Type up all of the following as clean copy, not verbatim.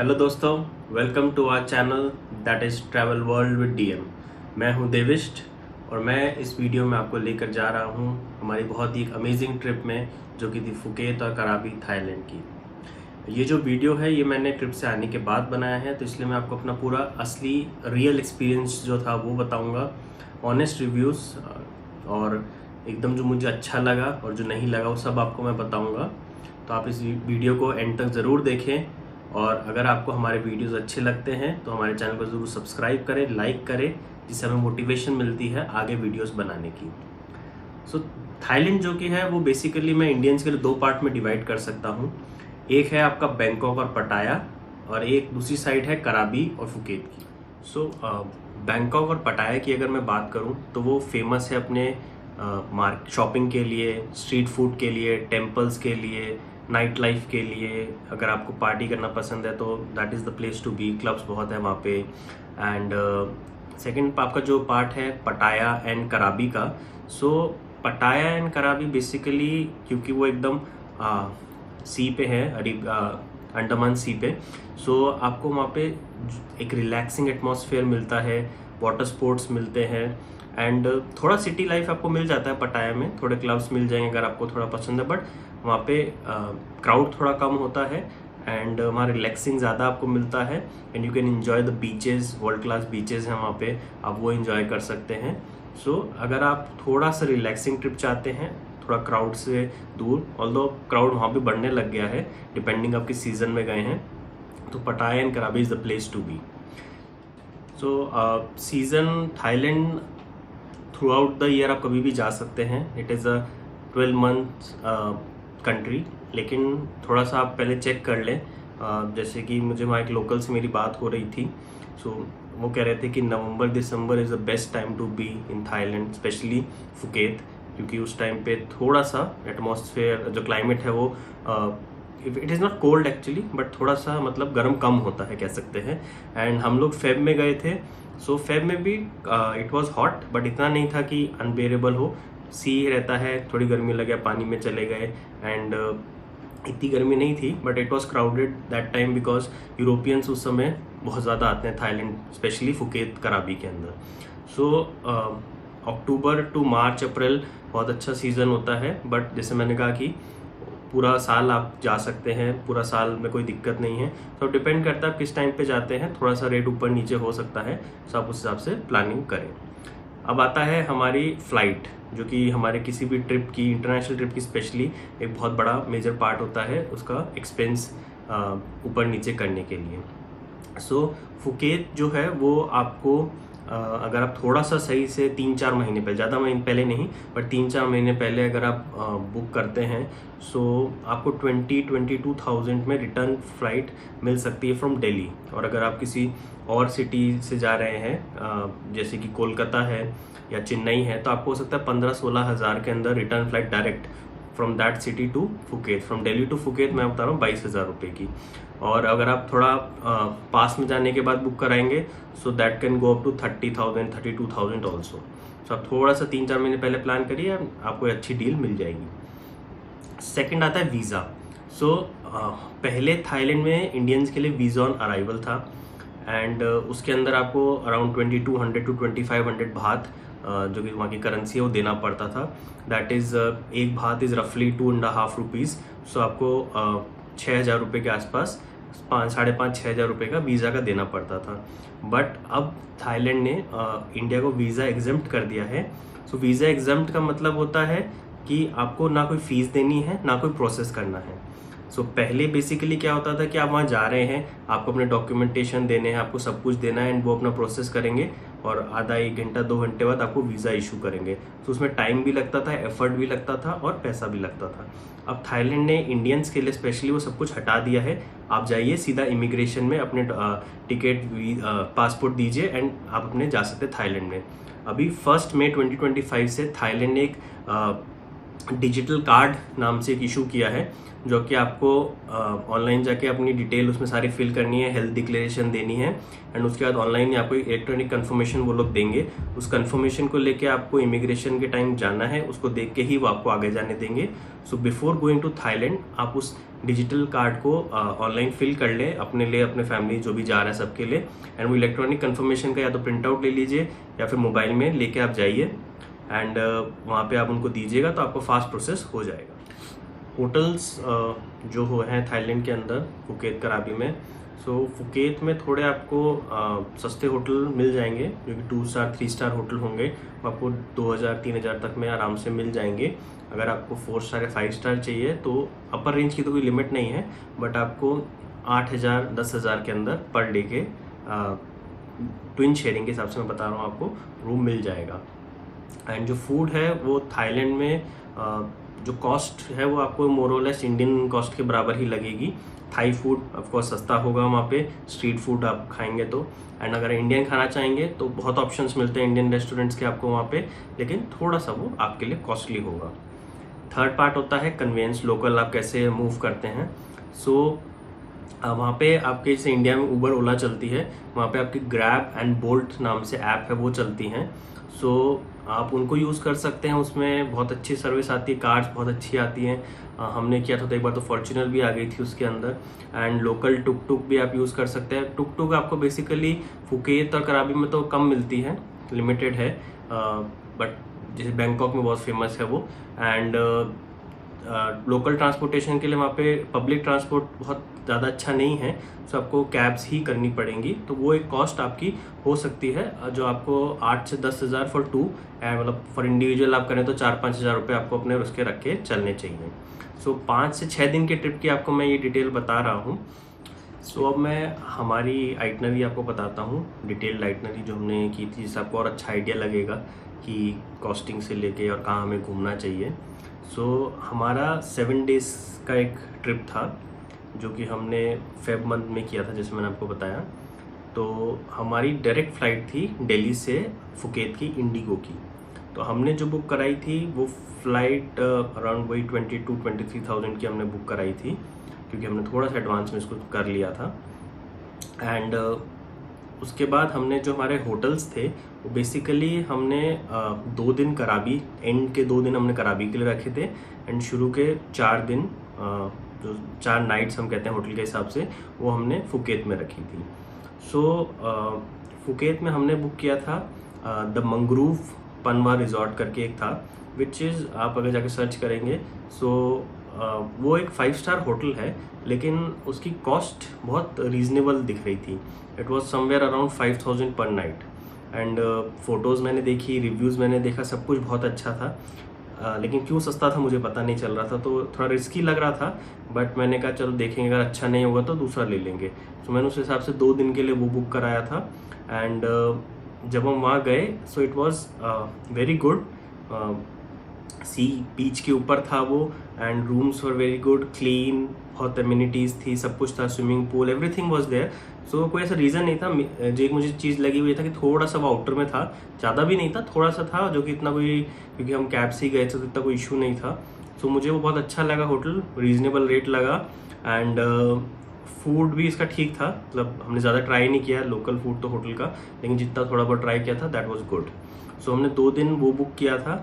Hello दोस्तों, welcome to our channel that is travel world with DM. मैं हूं देविष्ट और मैं इस वीडियो में आपको लेकर जा रहा हूं हमारी बहुत ही अमेजिंग ट्रिप में, जो कि थी फुकेत और कराबी थाईलैंड की। ये जो वीडियो है ये मैंने ट्रिप से आने के बाद बनाया है, तो इसलिए मैं आपको अपना पूरा असली रियल एक्सपीरियंस जो था वो बताऊँगा, ऑनेस्ट रिव्यूज़ और एकदम जो मुझे अच्छा लगा और जो नहीं लगा वो सब आपको मैं बताऊँगा। तो आप इस वीडियो को एंड तक ज़रूर देखें, और अगर आपको हमारे वीडियोस अच्छे लगते हैं तो हमारे चैनल को ज़रूर सब्सक्राइब करें, लाइक करें, जिससे हमें मोटिवेशन मिलती है आगे वीडियोस बनाने की। सो थाईलैंड जो कि है वो बेसिकली मैं इंडियंस के लिए दो पार्ट में डिवाइड कर सकता हूँ। एक है आपका बैंकॉक और पटाया, और एक दूसरी साइड है कराबी और फुकेत की। सो बैंकॉक और पटाया की अगर मैं बात करूँ तो वो फेमस है अपने शॉपिंग के लिए, स्ट्रीट फूड के लिए, टेम्पल्स के लिए, नाइट लाइफ के लिए। अगर आपको पार्टी करना पसंद है तो that is the place to be. Clubs बहुत है वहाँ पे। एंड सेकंड आपका जो पार्ट है पटाया एंड कराबी का। सो पटाया एंड कराबी बेसिकली क्योंकि वो एकदम सी पे है, अंडमान सी पे, सो आपको वहाँ पे एक रिलैक्सिंग एटमॉस्फेयर मिलता है, वाटर स्पोर्ट्स मिलते हैं, एंड थोड़ा सिटी लाइफ आपको मिल जाता है पटाया में, थोड़े क्लब्स मिल जाएंगे अगर आपको थोड़ा पसंद है, बट वहाँ पे क्राउड थोड़ा कम होता है एंड वहाँ रिलैक्सिंग ज़्यादा आपको मिलता है। And you can enjoy the beaches, world class beaches हैं वहाँ पे, आप वो एंजॉय कर सकते हैं। सो अगर आप थोड़ा सा रिलैक्सिंग ट्रिप चाहते हैं, थोड़ा क्राउड से दूर, ऑल्दो क्राउड वहाँ पे बढ़ने लग गया है डिपेंडिंग आप किस सीज़न में गए हैं, तो Pattaya and Krabi is the place to be. So season Thailand throughout the year आप कभी भी जा सकते हैं। It is a 12 month country, लेकिन थोड़ा सा आप पहले चेक कर लें। जैसे कि मुझे वहाँ एक लोकल से मेरी बात हो रही थी, सो वो कह रहे थे कि November December is the best time to be in Thailand, specially Phuket, क्योंकि उस टाइम पे थोड़ा सा एटमॉस्फेयर जो क्लाइमेट है वो it is not cold actually, but थोड़ा सा मतलब गर्म कम होता है कह सकते हैं। एंड हम लोग फेब में गए थे, सो फेब में भी इट वॉज हॉट, बट इतना नहीं था कि अनबेरेबल हो। सी रहता है, थोड़ी गर्मी लगे, पानी में चले गए, एंड इतनी गर्मी नहीं थी, but it was crowded that time because Europeans उस समय बहुत ज़्यादा आते हैं थाईलैंड, स्पेशली फुकेत कराबी के अंदर। सो अक्टूबर टू मार्च अप्रैल बहुत अच्छा सीज़न होता है, बट जैसे मैंने कहा कि पूरा साल आप जा सकते हैं, पूरा साल में कोई दिक्कत नहीं है। तो डिपेंड करता है आप किस टाइम पे जाते हैं, थोड़ा सा रेट ऊपर नीचे हो सकता है, तो आप उस हिसाब से प्लानिंग करें। अब आता है हमारी फ़्लाइट, जो कि हमारे किसी भी ट्रिप की, इंटरनेशनल ट्रिप की स्पेशली एक बहुत बड़ा मेजर पार्ट होता है उसका एक्सपेंस ऊपर नीचे करने के लिए। सो फुकेत जो है वो आपको अगर आप थोड़ा सा सही से 3-4 महीने पहले, ज़्यादा महीने पहले नहीं, बट 3-4 महीने पहले अगर आप बुक करते हैं, सो आपको 22,000 में रिटर्न फ्लाइट मिल सकती है फ्रॉम दिल्ली। और अगर आप किसी और सिटी से जा रहे हैं जैसे कि कोलकाता है या चेन्नई है, तो आपको हो सकता है 15-16 हज़ार के अंदर return flight direct from that city to Phuket. From Delhi to Phuket मैं बता रहा हूँ 22,000 रुपये की। और अगर आप थोड़ा पास में जाने के बाद बुक कराएंगे, so that can go up to 30,000 32,000 also. सो आप थोड़ा सा 3-4 महीने पहले प्लान करिए, आपको अच्छी डील मिल जाएगी। सेकंड आता है वीज़ा। सो पहले थाईलैंड में इंडियंस के लिए वीज़ा ऑन अराइवल था, एंड उसके अंदर आपको अराउंड 2200 to 2500 भात, जो कि वहाँ की करेंसी है, वो देना पड़ता था। दैट इज़ एक भात इज़ रफली 2.5 रुपीज़। सो आपको 6,000 रुपये के आसपास 5,500-6,000 रुपये का वीज़ा का देना पड़ता था। बट अब थाईलैंड ने इंडिया को वीज़ा एग्जम्प्ट कर दिया है। सो वीज़ा एग्जम्प्ट का मतलब होता है कि आपको ना कोई फ़ीस देनी है, ना कोई प्रोसेस करना है। सो पहले बेसिकली क्या होता था कि आप वहाँ जा रहे हैं, आपको अपने डॉक्यूमेंटेशन देने हैं, आपको सब कुछ देना है, एंड वो अपना प्रोसेस करेंगे, और आधा 1 घंटा 2 घंटे बाद आपको वीज़ा इशू करेंगे। तो उसमें टाइम भी लगता था, एफर्ट भी लगता था, और पैसा भी लगता था। अब थाईलैंड ने इंडियंस के लिए स्पेशली वो सब कुछ हटा दिया है। आप जाइए सीधा इमिग्रेशन में अपने टिकट, पासपोर्ट दीजिए, एंड आप अपने जा सकते हैं थाईलैंड में। अभी 1 मई 2025 से थाईलैंड ने एक डिजिटल कार्ड नाम से एक इशू किया है, जो कि आपको ऑनलाइन जाके अपनी डिटेल उसमें सारी फिल करनी है, हेल्थ डिक्लेरेशन देनी है, एंड उसके बाद ऑनलाइन ही आपको एक इलेक्ट्रॉनिक कंफर्मेशन वो लोग देंगे। उस कंफर्मेशन को लेके आपको इमिग्रेशन के टाइम जाना है, उसको देख के ही वो आपको आगे जाने देंगे। So before going to Thailand आप उस डिजिटल कार्ड को ऑनलाइन फिल कर लें अपने लिए, अपने फैमिली जो भी जा रहा है सबके लिए, एंड वो इलेक्ट्रॉनिक कंफर्मेशन का या तो प्रिंट आउट ले लीजिए या फिर मोबाइल में लेके आप जाइए, एंड वहाँ पे आप उनको दीजिएगा तो आपको फास्ट प्रोसेस हो जाएगा। होटल्स जो हो हैं थाईलैंड के अंदर फुकेत कराबी में, सो फुकेत में थोड़े आपको सस्ते होटल मिल जाएंगे, जो कि 2 स्टार 3 स्टार होटल होंगे, आपको 2000-3000 तक में आराम से मिल जाएंगे। अगर आपको 4 स्टार या 5 स्टार चाहिए तो अपर रेंज की तो कोई लिमिट नहीं है, बट आपको 8000-10,000 के अंदर पर डे के ट्विन शेयरिंग के हिसाब से मैं बता रहा हूँ आपको रूम मिल जाएगा। एंड जो फूड है वो थाईलैंड में जो कॉस्ट है वो आपको मोरलेस इंडियन कॉस्ट के बराबर ही लगेगी। थाई फूड ऑफकोर्स सस्ता होगा वहाँ पे, स्ट्रीट फूड आप खाएंगे तो, एंड अगर इंडियन खाना चाहेंगे तो बहुत ऑप्शंस मिलते हैं इंडियन रेस्टोरेंट्स के आपको वहाँ पे, लेकिन थोड़ा सा वो आपके लिए कॉस्टली होगा। थर्ड पार्ट होता है कन्वेंस, लोकल आप कैसे मूव करते हैं। सो वहाँ पे आपके जैसे इंडिया में उबर ओला चलती है, वहाँ पे आपकी ग्रैब एंड बोल्ट नाम से ऐप है वो चलती हैं। सो आप उनको यूज़ कर सकते हैं, उसमें बहुत अच्छी सर्विस आती है, कार्स बहुत अच्छी आती हैं। हमने किया था तो एक बार तो फॉर्च्यूनर भी आ गई थी उसके अंदर, एंड लोकल टुक टुक भी आप यूज़ कर सकते हैं। टुक टुक आपको बेसिकली फुकेत और कराबी में तो कम मिलती है, लिमिटेड है, बट जैसे बैंकॉक में बहुत फेमस है वो। एंड लोकल ट्रांसपोर्टेशन के लिए वहाँ पे पब्लिक ट्रांसपोर्ट बहुत ज़्यादा अच्छा नहीं है, तो आपको कैब्स ही करनी पड़ेंगी, तो वो एक कॉस्ट आपकी हो सकती है, जो आपको 8 से 10,000 फॉर 2, मतलब फॉर इंडिविजुअल आप करें तो 4-5 हज़ार रुपये आपको अपने उसके रख के चलने चाहिए। सो 5 से 6 दिन के ट्रिप की आपको मैं ये डिटेल बता रहा हूँ। सो अब मैं हमारी आइटनरी आपको बताता हूँ, डिटेल्ड आइटनरी जो हमने की थी, जिससे आपको और अच्छा आइडिया लगेगा कि कॉस्टिंग से लेके और कहाँ हमें घूमना चाहिए। सो हमारा 7 डेज़ का एक ट्रिप था, जो कि हमने फेब मंथ में किया था, जैसे मैंने आपको बताया। तो हमारी डायरेक्ट फ़्लाइट थी दिल्ली से फुकेत की इंडिगो की। तो हमने जो बुक कराई थी वो फ़्लाइट अराउंड वही 22-23,000 की हमने बुक कराई थी, क्योंकि हमने थोड़ा सा एडवांस में इसको कर लिया था। एंड उसके बाद हमने जो हमारे होटल्स थे वो बेसिकली हमने 2 दिन कराबी, एंड के 2 दिन हमने कराबी के लिए रखे थे, एंड शुरू के 4 दिन जो 4 नाइट्स हम कहते हैं होटल के हिसाब से, वो हमने फुकेत में रखी थी। सो फुकेत में हमने बुक किया था द मंग्रूव पनवा रिजॉर्ट करके एक था, विच इज़ आप अगर जाके सर्च करेंगे, सो वो एक 5 स्टार होटल है, लेकिन उसकी कॉस्ट बहुत रीज़नेबल दिख रही थी। इट वॉज समवेयर अराउंड 5,000 पर नाइट, एंड फ़ोटोज़ मैंने देखी, रिव्यूज़ मैंने देखा, सब कुछ बहुत अच्छा था। लेकिन क्यों सस्ता था मुझे पता नहीं चल रहा था, तो थोड़ा रिस्की लग रहा था, बट मैंने कहा चलो देखेंगे, अगर अच्छा नहीं होगा तो दूसरा ले लेंगे। तो मैंने उस हिसाब से 2 दिन के लिए वो बुक कराया था। एंड जब हम वहाँ गए, so it was very good. Sea beach के ऊपर था वो, and rooms were very good, clean, बहुत एमिनिटीज़ थी, सब कुछ था, swimming pool, everything was there. So कोई ऐसा रीज़न नहीं था। जो एक मुझे चीज़ लगी हुई था कि थोड़ा सा वो आउटर में था, ज़्यादा भी नहीं था, थोड़ा सा था, जो कि इतना कोई, क्योंकि हम कैब से ही गए थे तो इतना कोई इशू नहीं था। सो मुझे वो बहुत अच्छा लगा होटल, रीज़नेबल रेट लगा, एंड फूड भी इसका ठीक था। मतलब हमने ज़्यादा ट्राई नहीं किया लोकल फूड तो होटल का, लेकिन जितना थोड़ा बहुत ट्राई किया था दैट वाज गुड। सो हमने 2 दिन वो बुक किया था।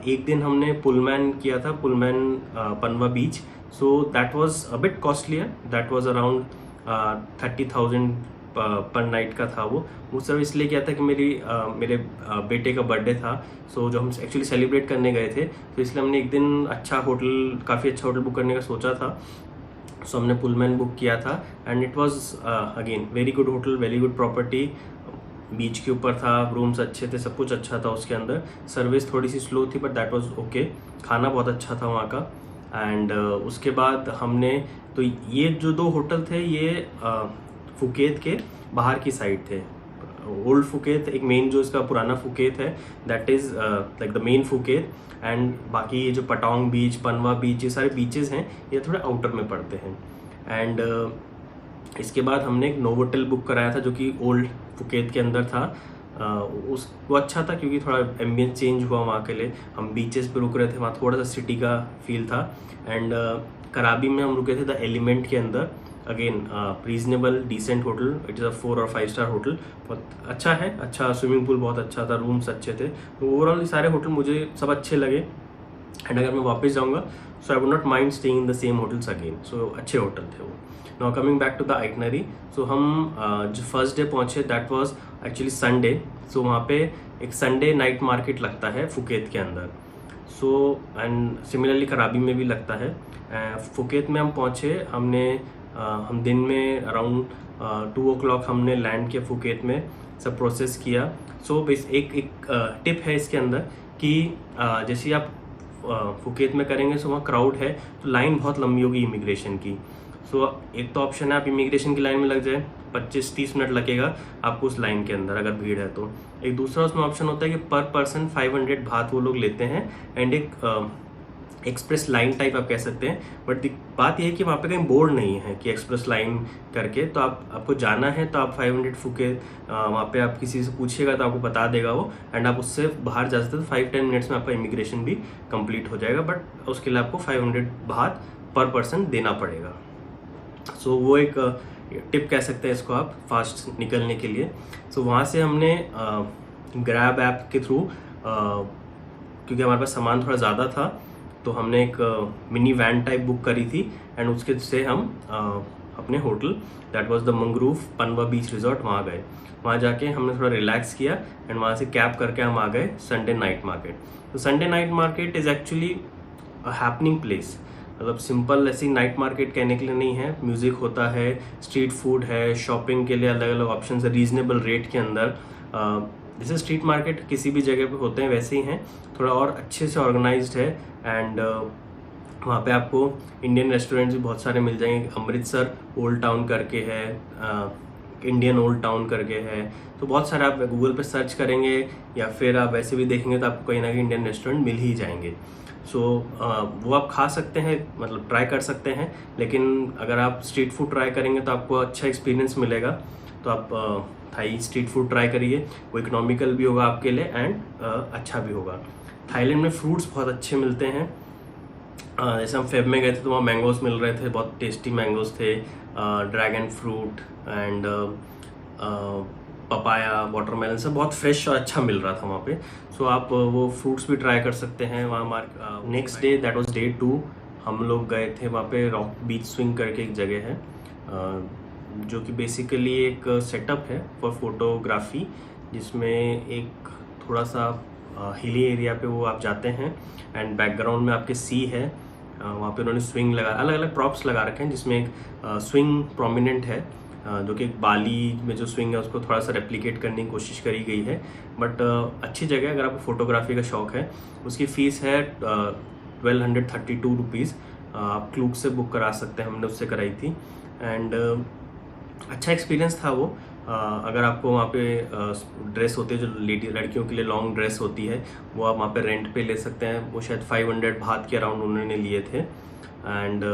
एक दिन हमने पुलमैन किया था, Pullman Panwa beach. So that was a bit costlier, that was around 30,000 per night का था वो सिर्फ इसलिए किया था कि मेरे बेटे का बर्थडे था। सो जो हम एक्चुअली सेलिब्रेट करने गए थे, तो इसलिए हमने एक दिन अच्छा होटल, काफ़ी अच्छा होटल बुक करने का सोचा था। सो हमने पुलमैन बुक किया था, and it was again very good hotel, very good property, beach के ऊपर था, रूम्स अच्छे थे, सब कुछ अच्छा था उसके अंदर। सर्विस थोड़ी सी स्लो थी, बट दैट वाज ओके। खाना बहुत अच्छा था वहाँ का। एंड उसके बाद हमने, तो ये जो 2 होटल थे ये फुकेत के बाहर की साइड थे। ओल्ड फुकेत, एक मेन जो इसका पुराना फुकेत है, that is like the main Phuket, and बाकी ये जो पटांग बीच, पनवा बीच, ये सारे बीचेस हैं, ये थोड़े आउटर में पड़ते हैं। एंड इसके बाद हमने एक नोवोटेल बुक कराया था, जो कि ओल्ड फुकेत के अंदर था। उस वो अच्छा था क्योंकि थोड़ा एम्बियंस चेंज हुआ वहाँ के लिए। हम बीचेस पे रुक रहे थे, वहाँ थोड़ा सा सिटी का फील था। एंड कराबी में हम रुके थे द एलिमेंट के अंदर। Again reasonable decent hotel, it is a 4 और 5 स्टार होटल। बहुत अच्छा है, अच्छा स्विमिंग पूल बहुत अच्छा था, रूम्स अच्छे थे। तो ओवरऑल सारे होटल मुझे सब अच्छे लगे। एंड अगर मैं वापस जाऊँगा so I would not mind staying in the same hotels again. So अच्छे होटल थे वो। Now coming back to the itinerary, so हम जो फर्स्ट डे पहुँचे that was actually Sunday. So वहाँ पे एक संडे नाइट मार्केट लगता है फुकेत के अंदर। सो एंड सिमिलरली कराबी में भी लगता है। फुकेत में हम पहुँचे, हम दिन में अराउंड 2 o'clock हमने लैंड किया फुकेत में, सब प्रोसेस किया। सो एक टिप है इसके अंदर कि जैसे आप फुकेत में करेंगे सो वहाँ क्राउड है तो लाइन बहुत लंबी होगी इमिग्रेशन की। सो एक तो ऑप्शन है आप इमिग्रेशन की लाइन में लग जाए, 25-30 मिनट लगेगा आपको उस लाइन के अंदर अगर भीड़ है तो। एक दूसरा उसमें ऑप्शन होता है कि पर पर्सन 500 बात वो लोग लेते हैं एंड एक एक्सप्रेस लाइन टाइप आप कह सकते हैं। बट बात यह है कि वहाँ पे कहीं बोर्ड नहीं है कि एक्सप्रेस लाइन करके, तो आपको जाना है तो आप 500 फुके वहाँ पे आप किसी से पूछिएगा तो आपको बता देगा वो। एंड आप उससे बाहर जा सकते हो, 5-10 मिनट्स में आपका इमिग्रेशन भी कंप्लीट हो जाएगा। बट उसके लिए आपको 500 बात पर पर्सन देना पड़ेगा। सो वो एक टिप कह सकते हैं इसको आप फास्ट निकलने के लिए। सो वहाँ से हमने ग्रैब ऐप के थ्रू, क्योंकि हमारे पास सामान थोड़ा ज़्यादा था तो हमने एक मिनी वैन टाइप बुक करी थी एंड उसके से हम अपने होटल दैट वाज द मंगरूव पनवा बीच रिजॉर्ट वहाँ गए। वहाँ जाके हमने थोड़ा रिलैक्स किया एंड वहाँ से कैब करके हम आ गए संडे नाइट मार्केट। तो Sunday night market is actually a happening place. मतलब सिंपल ऐसी नाइट मार्केट कहने के लिए नहीं है, म्यूज़िक होता है, स्ट्रीट फूड है, शॉपिंग के लिए अलग अलग ऑप्शन है रीजनेबल रेट के अंदर। जैसे स्ट्रीट मार्केट किसी भी जगह पे होते हैं वैसे ही हैं, थोड़ा और अच्छे से ऑर्गेनाइज्ड है। एंड वहाँ पे आपको इंडियन रेस्टोरेंट्स भी बहुत सारे मिल जाएंगे। अमृतसर ओल्ड टाउन करके है, इंडियन ओल्ड टाउन करके है। तो बहुत सारे आप गूगल पे सर्च करेंगे या फिर आप वैसे भी देखेंगे तो आपको कहीं ना कहीं इंडियन रेस्टोरेंट मिल ही जाएंगे। सो वो आप खा सकते हैं, मतलब ट्राई कर सकते हैं। लेकिन अगर आप स्ट्रीट फूड ट्राई करेंगे तो आपको अच्छा एक्सपीरियंस मिलेगा। तो आप थाई स्ट्रीट फूड ट्राई करिए, वो इकोनॉमिकल भी होगा आपके लिए एंड अच्छा भी होगा। थाईलैंड में फ्रूट्स बहुत अच्छे मिलते हैं। जैसे हम फेब में गए थे तो वहाँ मैंगोज मिल रहे थे, बहुत टेस्टी मैंगोज थे, dragon fruit and papaya, watermelon सब बहुत फ्रेश और अच्छा मिल रहा था वहाँ पे। सो आप वो फ्रूट्स भी ट्राई कर सकते हैं वहाँ। Next day that was day 2, हम लोग गए थे वहाँ पे रॉक बीच स्विंग करके एक जगह है, जो कि बेसिकली एक सेटअप है फॉर फोटोग्राफी, जिसमें एक थोड़ा सा हिली एरिया पे वो आप जाते हैं एंड बैकग्राउंड में आपके सी है। वहाँ पे उन्होंने स्विंग लगा, अलग अलग प्रॉप्स लगा रखे हैं, जिसमें एक स्विंग प्रोमिनेंट है, जो कि एक बाली में जो स्विंग है उसको थोड़ा सा रेप्लिकेट करने की कोशिश करी गई है। बट अच्छी जगह है अगर आपको फोटोग्राफी का शौक है। उसकी फ़ीस है 1232 रुपीज़। आप क्लूक से बुक करा सकते हैं, हमने उससे कराई थी। एंड अच्छा एक्सपीरियंस था वो। अगर आपको वहाँ पे ड्रेस होती है जो लड़कियों के लिए लॉन्ग ड्रेस होती है, वो आप वहाँ पे रेंट पे ले सकते हैं। वो शायद 500 बात के अराउंड उन्होंने लिए थे। एंड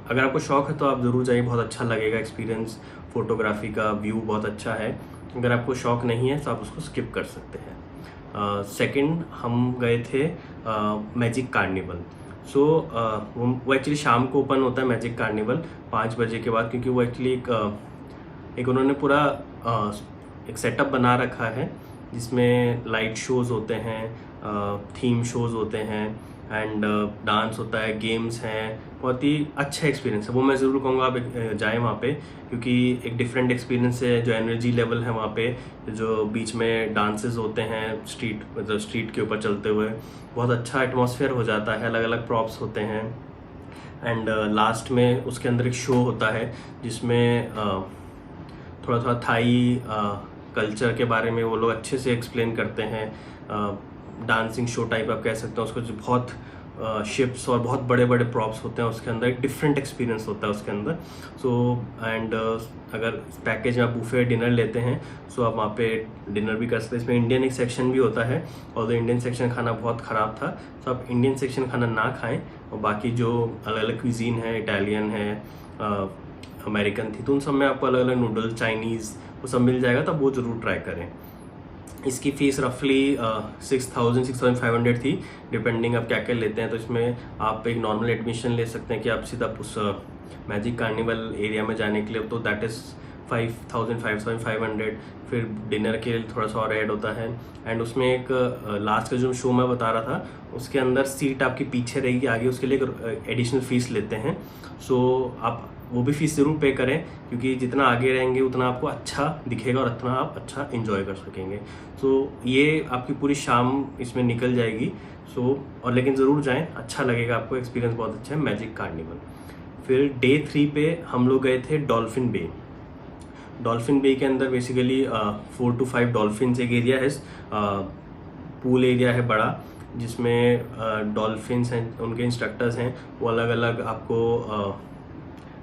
अगर आपको शौक है तो आप ज़रूर जाइए, बहुत अच्छा लगेगा एक्सपीरियंस। फोटोग्राफी का व्यू बहुत अच्छा है। अगर आपको शौक नहीं है तो आप उसको स्किप कर सकते हैं। सेकंड हम गए थे मैजिक कार्निवल। सो वो एक्चुअली शाम को ओपन होता है मैजिक कार्निवल 5 बजे के बाद, क्योंकि वो एक्चुअली एक उन्होंने पूरा एक सेटअप बना रखा है जिसमें लाइट शोज़ होते हैं, थीम शोज़ होते हैं एंड डांस होता है, गेम्स हैं। बहुत ही अच्छा एक्सपीरियंस है वो, मैं ज़रूर कहूँगा आप जाएँ वहाँ पे, क्योंकि एक डिफरेंट एक्सपीरियंस है। जो एनर्जी लेवल है वहाँ पे, जो बीच में डांसेस होते हैं स्ट्रीट के ऊपर चलते हुए, बहुत अच्छा एटमॉस्फेयर हो जाता है, अलग अलग प्रॉप्स होते हैं। एंड लास्ट में उसके अंदर एक शो होता है जिसमें थोड़ा थोड़ा थाई कल्चर के बारे में वो लोग अच्छे से एक्सप्लेन करते हैं। डांसिंग शो टाइप आप कह सकते हैं उसको, जो बहुत शिप्स और बहुत बड़े बड़े प्रॉप्स होते हैं उसके अंदर, एक डिफरेंट एक्सपीरियंस होता है उसके अंदर। सो एंड अगर पैकेज में आप बुफे डिनर लेते हैं सो आप वहाँ पे डिनर भी कर सकते हैं। इसमें इंडियन एक सेक्शन भी होता है, और इंडियन सेक्शन खाना बहुत ख़राब था, तो आप इंडियन सेक्शन खाना ना खाएं, और बाकी जो अलग अलग क्विजीन है, इटालियन है, अमेरिकन थी, तो उन सब में आपको अलग अलग नूडल, चाइनीज़ वो सब मिल जाएगा, तो आप वो ज़रूर ट्राई करें। इसकी फ़ीस रफली 6,500 थी, डिपेंडिंग आप क्या क्या लेते हैं। तो इसमें आप एक नॉर्मल एडमिशन ले सकते हैं कि आप सीधा उस मैजिक कार्निवल एरिया में जाने के लिए, तो दैट इज़ 5,500। फिर डिनर के लिए थोड़ा सा और ऐड होता है। एंड उसमें एक लास्ट का जो शो मैं बता रहा था, उसके अंदर सीट आपकी पीछे रहेगी, आगे उसके लिए एक एडिशनल फ़ीस लेते हैं। सो आप वो भी फ़ीस ज़रूर पे करें, क्योंकि जितना आगे रहेंगे उतना आपको अच्छा दिखेगा और उतना आप अच्छा इन्जॉय कर सकेंगे। सो ये आपकी पूरी शाम इसमें निकल जाएगी। और लेकिन ज़रूर जाएं, अच्छा लगेगा आपको, एक्सपीरियंस बहुत अच्छा है मैजिक कार्निवल। फिर डे 3 पे हम लोग गए थे डॉल्फिन बे। डॉल्फिन बे के अंदर बेसिकली 4 to 5 डॉल्फिन एक एरिया है, पूल एरिया है बड़ा, जिसमें डॉल्फिन्स हैं, उनके इंस्ट्रक्टर्स हैं, वो अलग अलग आपको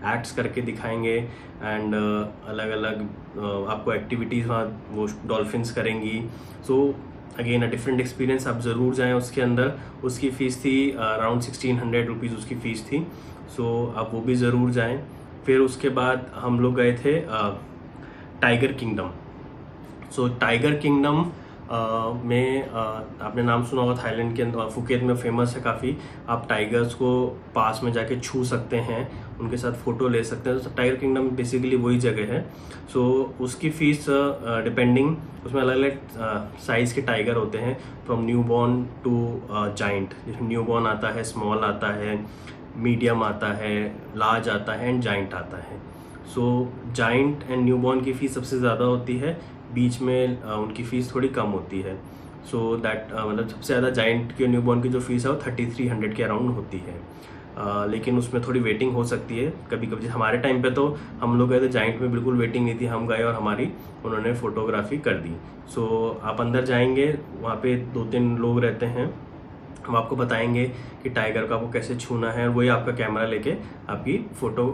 एक्ट्स करके दिखाएंगे। एंड अलग अलग आपको एक्टिविटीज़ वहाँ वो डॉल्फिन्स करेंगी। So again a different experience, आप ज़रूर जाएं उसके अंदर। उसकी फ़ीस थी अराउंड 1,600 रुपीज़ उसकी फ़ीस थी। सो आप वो भी ज़रूर जाएं। फिर उसके बाद हम लोग गए थे टाइगर किंगडम। सो टाइगर किंगडम में आपने नाम सुना होगा, थाईलैंड के अंदर फुकेत में फेमस है काफ़ी। आप टाइगर्स को पास में जाके छू सकते हैं, उनके साथ फ़ोटो ले सकते हैं। तो टाइगर किंगडम बेसिकली वही जगह है। सो उसकी फ़ीस डिपेंडिंग, उसमें अलग अलग साइज़ के टाइगर होते हैं, from newborn to giant. जिसमें न्यू बॉर्न आता है, स्मॉल आता है, मीडियम आता है, लार्ज आता है एंड जाइंट आता है। सो जाइंट एंड न्यू बॉर्न की फ़ीस सबसे ज़्यादा होती है, बीच में उनकी फ़ीस थोड़ी कम होती है। सो दैट मतलब सबसे ज़्यादा जाइंट की न्यू बॉर्न की जो फ़ीस है वो 3,300 के अराउंड होती है। लेकिन उसमें थोड़ी वेटिंग हो सकती है कभी कभी। हमारे टाइम पे तो हम लोग गए थे, जाइंट में बिल्कुल वेटिंग नहीं थी, हम गए और उन्होंने फ़ोटोग्राफी कर दी। सो आप अंदर जाएंगे, वहाँ पे 2-3 लोग रहते हैं, हम आपको बताएंगे कि टाइगर को आपको कैसे छूना है, और वही आपका कैमरा लेके आपकी फ़ोटो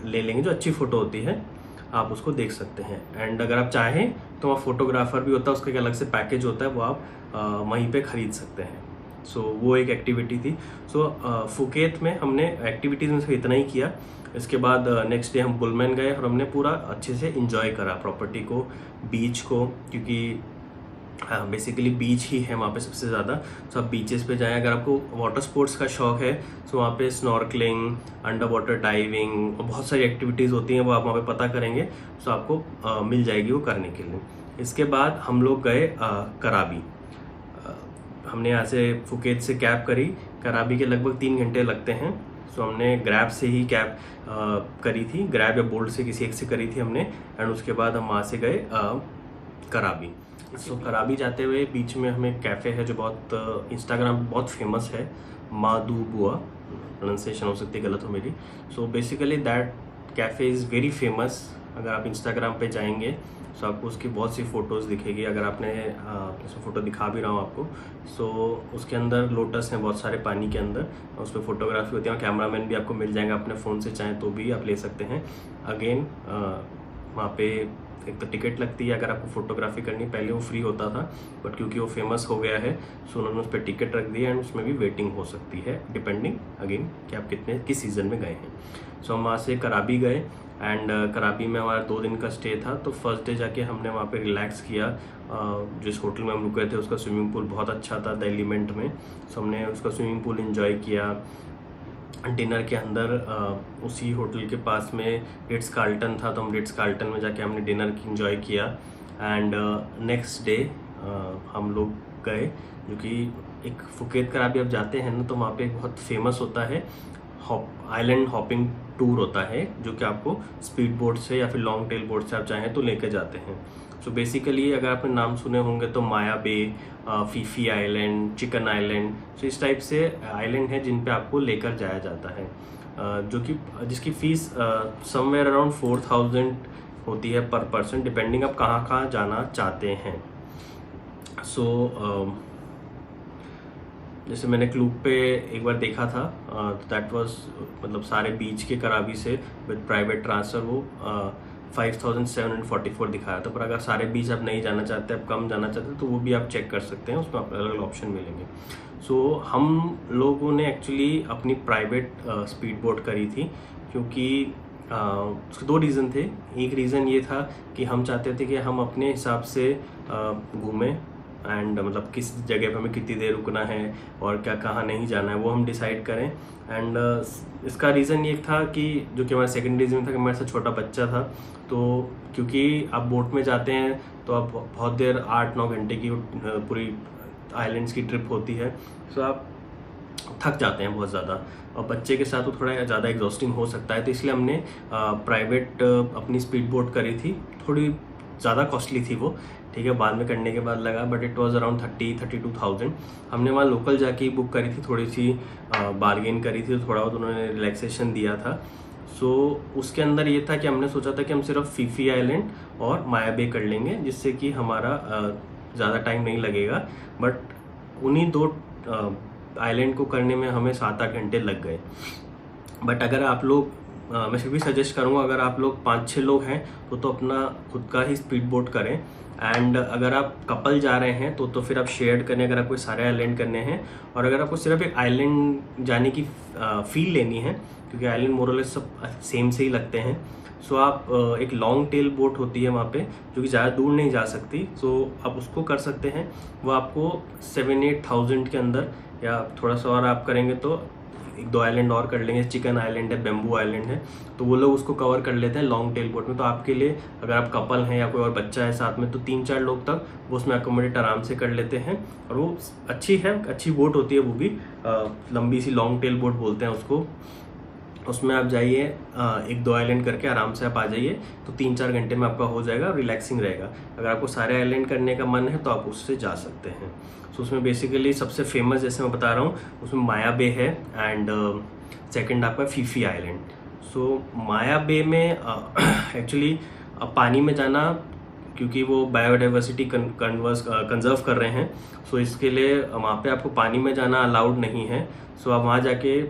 ले लेंगे। जो अच्छी फ़ोटो होती है आप उसको देख सकते हैं। एंड अगर आप चाहें तो वहाँ फोटोग्राफर भी होता है, उसका एक अलग से पैकेज होता है, वो आप वहीं पे ख़रीद सकते हैं। सो वो एक एक्टिविटी थी। सो फुकेत में हमने एक्टिविटीज़ में से इतना ही किया। इसके बाद नेक्स्ट डे हम बुलमैन गए और हमने पूरा अच्छे से इंजॉय करा प्रॉपर्टी को, बीच को, क्योंकि बेसिकली बीच ही है वहाँ पे सबसे ज़्यादा। सो आप बीचेस पे जाएं। अगर आपको वाटर स्पोर्ट्स का शौक है तो वहाँ पे स्नॉर्कलिंग, अंडर वाटर डाइविंग और बहुत सारी एक्टिविटीज़ होती हैं, वो आप वहाँ पे पता करेंगे, सो आपको मिल जाएगी वो करने के लिए। इसके बाद हम लोग गए कराबी। हमने यहाँ से फुकेत से कैब करी, कराबी के लगभग 3 घंटे लगते हैं। सो हमने ग्रैब से ही कैब करी थी, ग्रैब या बोल्ट से किसी एक से करी थी हमने। एंड उसके बाद हम वहाँ से गए कराबी। सो कराबी जाते हुए बीच में हमें कैफ़े है जो बहुत इंस्टाग्राम पे बहुत फेमस है, मादू बुआ, प्रोनाउंसिएशन हो सकती है गलत हो मेरी। So basically that cafe is very famous. अगर आप इंस्टाग्राम पे जाएंगे तो आपको उसकी बहुत सी फ़ोटोज़ दिखेगी। अगर आपने फ़ोटो दिखा भी रहा हूँ आपको, सो उसके अंदर लोटस हैं बहुत सारे पानी के अंदर, उस पर फोटोग्राफी होती है। और कैमरामैन भी आपको मिल जाएंगे, अपने फ़ोन से चाहें तो भी आप ले सकते हैं। अगेन वहाँ पे एक तो टिकट लगती है अगर आपको फ़ोटोग्राफी करनी, पहले वो फ्री होता था, बट क्योंकि वो फेमस हो गया है सो उन्होंने उस पर टिकट रख दी है। एंड उसमें भी वेटिंग हो सकती है डिपेंडिंग अगेन कि आप किस सीज़न में गए हैं। सो हम वहाँ से कराबी गए एंड कराबी में हमारा 2 दिन का स्टे था। तो फर्स्ट डे जाके हमने वहाँ पे रिलैक्स किया। जिस होटल में हम रुके थे उसका स्विमिंग पूल बहुत अच्छा था, द एलिमेंट में। सो हमने उसका स्विमिंग पूल एंजॉय किया। डिनर के अंदर उसी होटल के पास में रिट्स कार्ल्टन था, तो हम रिट्स कार्ल्टन में जाके हमने डिनर इंजॉय किया। एंड नेक्स्ट डे हम लोग गए, जो कि एक फुकेत कराबी आप जाते हैं ना, तो वहाँ पे एक बहुत फेमस होता है आइलैंड हॉपिंग टूर होता है, जो कि आपको स्पीड बोट से या फिर लॉन्ग टेल बोट से आप चाहें तो लेके जाते हैं। सो बेसिकली अगर आपने नाम सुने होंगे तो माया बे, फीफी आइलैंड, चिकन आइलैंड, सो इस टाइप से आइलैंड है जिन पे आपको लेकर जाया जाता है, जो कि जिसकी फ़ीस समवेयर अराउंड 4,000 होती है पर पर्सन, डिपेंडिंग आप कहाँ कहाँ जाना चाहते हैं। सो जैसे मैंने क्लूब पे एक बार देखा था, दैट वाज मतलब सारे बीच के कराबी से विद प्राइवेट ट्रांसफ़र वो 5,744 दिखाया था। पर अगर सारे बीच आप नहीं जाना चाहते, आप कम जाना चाहते तो वो भी आप चेक कर सकते हैं, उसमें आप अलग अलग ऑप्शन मिलेंगे। सो हम लोगों ने एक्चुअली अपनी प्राइवेट स्पीड बोट करी थी, क्योंकि उसके 2 रीज़न थे। एक रीज़न ये था कि हम चाहते थे कि हम अपने हिसाब से घूमें एंड मतलब किस जगह पे हमें कितनी देर रुकना है और क्या कहाँ नहीं जाना है वो हम डिसाइड करें। एंड इसका रीज़न ये था कि जो कि हमारा सेकंड रीज़न था कि मेरे से छोटा बच्चा था, तो क्योंकि आप बोट में जाते हैं तो आप बहुत देर 8-9 घंटे की पूरी आइलैंड्स की ट्रिप होती है, सो आप थक जाते हैं बहुत ज़्यादा और बच्चे के साथ तो थोड़ा ज़्यादा एग्जॉस्टिंग हो सकता है। तो इसलिए हमने प्राइवेट अपनी स्पीड बोट करी थी। थोड़ी ज़्यादा कॉस्टली थी वो, ठीक है, बाद में करने के बाद लगा, बट इट वाज अराउंड 32,000। हमने वहाँ लोकल जाके ही बुक करी थी, थोड़ी सी बार्गेन करी थी, तो थोड़ा बहुत उन्होंने रिलैक्सेशन दिया था। सो उसके अंदर ये था कि हमने सोचा था कि हम सिर्फ फीफी आइलैंड और माया बे कर लेंगे, जिससे कि हमारा ज़्यादा टाइम नहीं लगेगा। बट उन्हीं 2 आइलैंड को करने में हमें 7-8 घंटे लग गए। बट अगर आप लोग मैं फिर भी सजेस्ट करूँगा, अगर आप लोग 5-6 लोग हैं तो अपना खुद का ही स्पीड बोट करें। एंड अगर आप कपल जा रहे हैं तो फिर आप शेयर करने, अगर आपको सारे आइलैंड करने हैं और अगर आपको सिर्फ एक आइलैंड जाने की फील लेनी है, क्योंकि आइलैंड मोरलेस सब सेम से ही लगते हैं, सो आप एक लॉन्ग टेल बोट होती है वहाँ पे जो कि ज़्यादा दूर नहीं जा सकती, सो आप उसको कर सकते हैं। वो आपको 7-8 के अंदर, या थोड़ा सा और आप करेंगे तो 1-2 आइलैंड और कर लेंगे। चिकन आइलैंड है, बेम्बू आइलैंड है, तो वो लोग उसको कवर कर लेते हैं लॉन्ग टेल बोट में। तो आपके लिए अगर आप कपल हैं या कोई और बच्चा है साथ में, तो 3-4 लोग तक वो उसमें अकोमोडेट आराम से कर लेते हैं। और वो अच्छी है, अच्छी बोट होती है वो भी, लंबी सी लॉन्ग टेल बोट बोलते हैं उसको। उसमें आप जाइए, 1-2 आइलैंड करके आराम से आप आ जाइए, तो 3-4 घंटे में आपका हो जाएगा, रिलैक्सिंग रहेगा। अगर आपको सारे आइलैंड करने का मन है तो आप उससे जा सकते हैं। सो उसमें बेसिकली सबसे फेमस, जैसे मैं बता रहा हूँ, उसमें माया बे है एंड सेकंड आपका फीफी आइलैंड। सो माया बे में एक्चुअली पानी में जाना, क्योंकि वो बायोडाइवर्सिटी कंजर्व कर रहे हैं, सो इसके लिए वहाँ पे आपको पानी में जाना अलाउड नहीं है। सो आप वहाँ जाके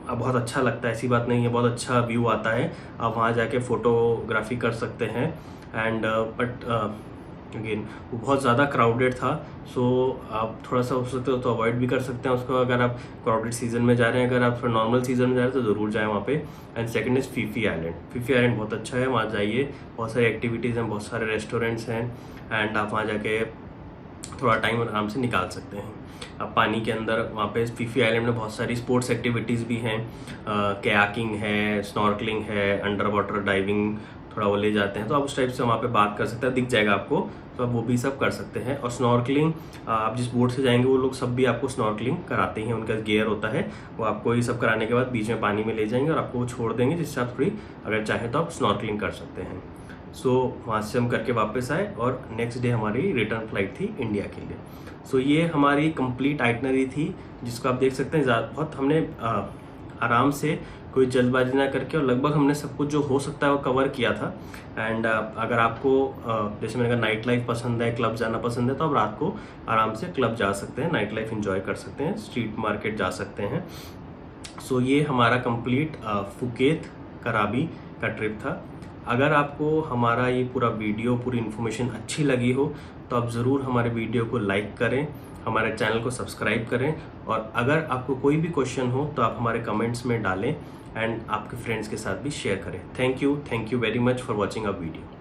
बहुत अच्छा लगता है, ऐसी बात नहीं है, बहुत अच्छा व्यू आता है, आप वहाँ जाके फ़ोटोग्राफी कर सकते हैं। एंड बट अगेन वो बहुत ज़्यादा क्राउडेड था, सो आप थोड़ा सा हो सकते हो तो अवॉइड भी कर सकते हैं उसको, अगर आप क्राउडेड सीज़न में जा रहे हैं। अगर आप थोड़ा नॉर्मल सीज़न में जा रहे हैं तो ज़रूर जाएँ वहाँ पे। And second is Phi Phi island. Phi Phi island बहुत अच्छा है, वहाँ जाइए, बहुत सारी एक्टिविटीज़ हैं, बहुत सारे रेस्टोरेंट्स हैं, एंड आप वहाँ जाके थोड़ा टाइम आराम से निकाल सकते हैं। अब पानी के अंदर वहाँ पे फीफी आइलैंड में बहुत सारी स्पोर्ट्स एक्टिविटीज़ भी हैं, कयाकिंग है, स्नॉर्कलिंग है, अंडर वाटर डाइविंग थोड़ा वो ले जाते हैं, तो आप उस टाइप से वहाँ पे बात कर सकते हैं, दिख जाएगा आपको, तो आप वो भी सब कर सकते हैं। और स्नॉर्कलिंग आप जिस बोट से जाएंगे वो लोग सब भी आपको स्नॉर्कलिंग कराते हैं, उनका गियर होता है, वो आपको ये सब कराने के बाद बीच में पानी में ले जाएंगे और आपको वो छोड़ देंगे, जिससे आप थोड़ी अगर चाहें तो आप स्नॉर्कलिंग कर सकते हैं। सो वहाँ से हम करके वापस आए और नेक्स्ट डे हमारी रिटर्न फ्लाइट थी इंडिया के लिए। सो ये हमारी कंप्लीट आइटनरी थी, जिसको आप देख सकते हैं बहुत हमने आराम से, कोई जल्दबाजी ना करके, और लगभग हमने सब कुछ जो हो सकता है वो कवर किया था। एंड अगर आपको जैसे मैंने कहा नाइट लाइफ पसंद है, क्लब जाना पसंद है, तो आप रात को आराम से क्लब जा सकते हैं, नाइट लाइफ एंजॉय कर सकते हैं, स्ट्रीट मार्केट जा सकते हैं। सो ये हमारा कंप्लीट फुकेत कराबी का ट्रिप था। अगर आपको हमारा ये पूरा वीडियो, पूरी इन्फॉर्मेशन अच्छी लगी हो तो आप ज़रूर हमारे वीडियो को लाइक करें, हमारे चैनल को सब्सक्राइब करें, और अगर आपको कोई भी क्वेश्चन हो तो आप हमारे कमेंट्स में डालें एंड आपके फ्रेंड्स के साथ भी शेयर करें। Thank you very much for watching our video.